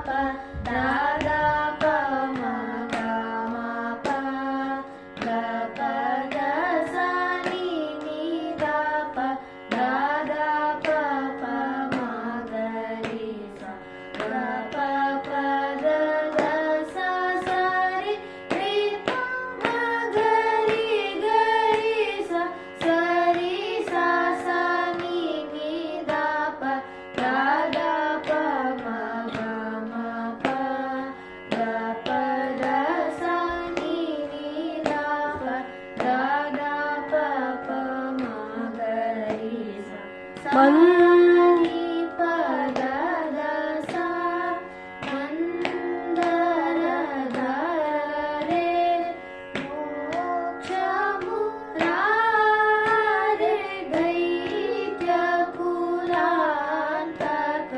ಪ the the ಪ ಮ ಗ ಮ ಪ ಗ ಪ ದ ಸ ನಿ ನಿ ದ ಪ ದ ದ ಪ ಪ ಮ ಗ ರಿ ಸ ಗ ಪ ಪ ದ ದ ಸ ಸ ರಿ ರಿ ಪ ಮ ಗ ರಿ ಸ ಸ ರಿ ಸ ಸ ನಿ ನಿ ದ ಪ ದ ದ ಪ ಮ ಗ ಮ ಪ ಗ ಪ ದ ಸ ನಿ ನಿ ದ ಪ ದ ದ ಪ ಪ ಮ ಗ ರಿ ಸ ಸ ನಿ ಪ ದ ದ ಸ ಮಂದರ ದ ರೇ ಮೋಕ್ಷ ಮುರಾರೆ ದೈತ್ಯ ಕುಲಾಂತಕ